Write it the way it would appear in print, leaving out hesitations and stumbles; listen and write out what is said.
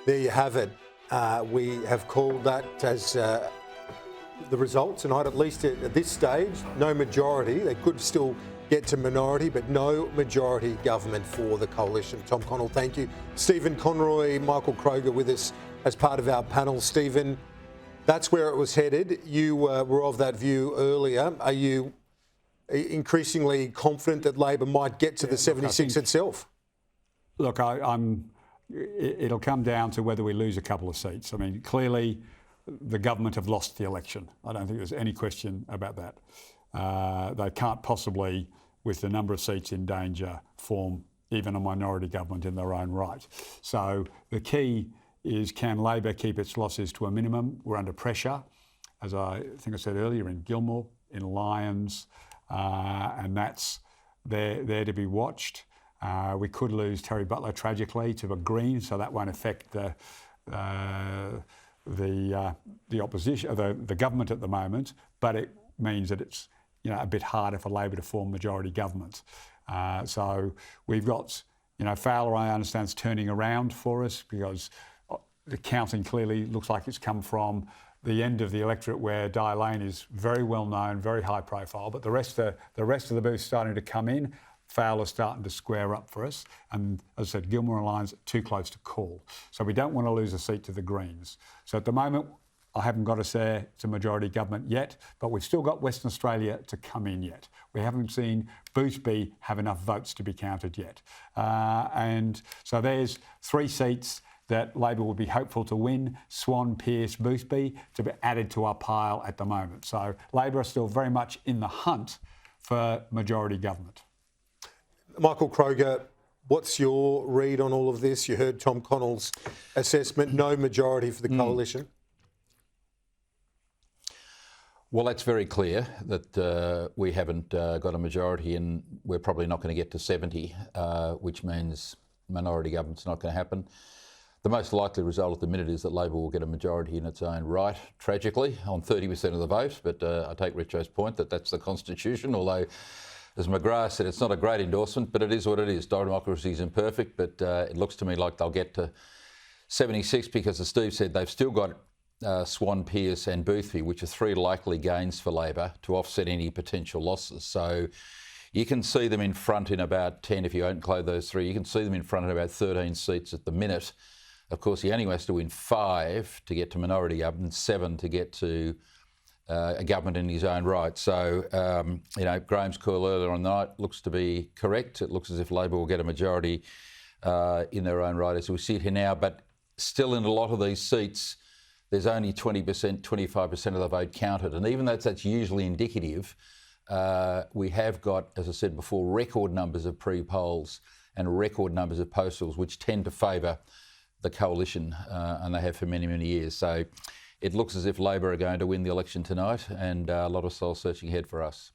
There you have it. We have called that as the result tonight, at least at this stage. No majority. They could still get to minority, but no majority government for the coalition. Tom Connell, thank you. Stephen Conroy, Michael Kroger with us as part of our panel. Stephen, that's where it was headed. You were of that view earlier. Are you increasingly confident that Labor might get to the 76 itself? Look, it'll come down to whether we lose a couple of seats. I mean, clearly the government have lost the election. I don't think there's any question about that. They can't possibly, with the number of seats in danger, form even a minority government in their own right. So the key is, can Labor keep its losses to a minimum? We're under pressure, as I think I said earlier, in Gilmore, in Lyons, and that's there to be watched. We could lose Terry Butler tragically to the Greens, so that won't affect the opposition, the government at the moment. But it means that it's a bit harder for Labor to form majority government. So we've got Fowler, I understand, is turning around for us because the counting clearly looks like it's come from the end of the electorate where Di Lane is very well known, very high profile, but the rest of the booth starting to come in. Fowler's starting to square up for us. And as I said, Gilmore and Lyons too close to call. So we don't want to lose a seat to the Greens. So at the moment, I haven't got us there to majority government yet, but we've still got Western Australia to come in yet. We haven't seen Boothby have enough votes to be counted yet. And so there's 3 seats that Labor will be hopeful to win: Swan, Pearce, Boothby, to be added to our pile at the moment. So Labor are still very much in the hunt for majority government. Michael Kroger, what's your read on all of this? You heard Tom Connell's assessment, no majority for the coalition. Well, that's very clear that we haven't got a majority, and we're probably not going to get to 70, which means minority government's not going to happen. The most likely result at the minute is that Labor will get a majority in its own right, tragically, on 30% of the vote. But I take Richo's point that that's the Constitution, although, as McGrath said, it's not a great endorsement, but it is what it is. Democracy is imperfect, but it looks to me like they'll get to 76 because, as Steve said, they've still got Swan, Pearce and Boothby, which are 3 likely gains for Labor to offset any potential losses. So you can see them in front in about 10, if you include those 3, you can see them in front in about 13 seats at the minute. Of course, he only has to win 5 to get to minority government, 7 to get to a government in his own right. So, Graham's call earlier on the night looks to be correct. It looks as if Labor will get a majority in their own right as we sit here now. But still, in a lot of these seats, there's only 20%, 25% of the vote counted. And even though that's usually indicative, we have got, as I said before, record numbers of pre-polls and record numbers of postals, which tend to favour the coalition, and they have for many, many years. So it looks as if Labor are going to win the election tonight, and a lot of soul searching ahead for us.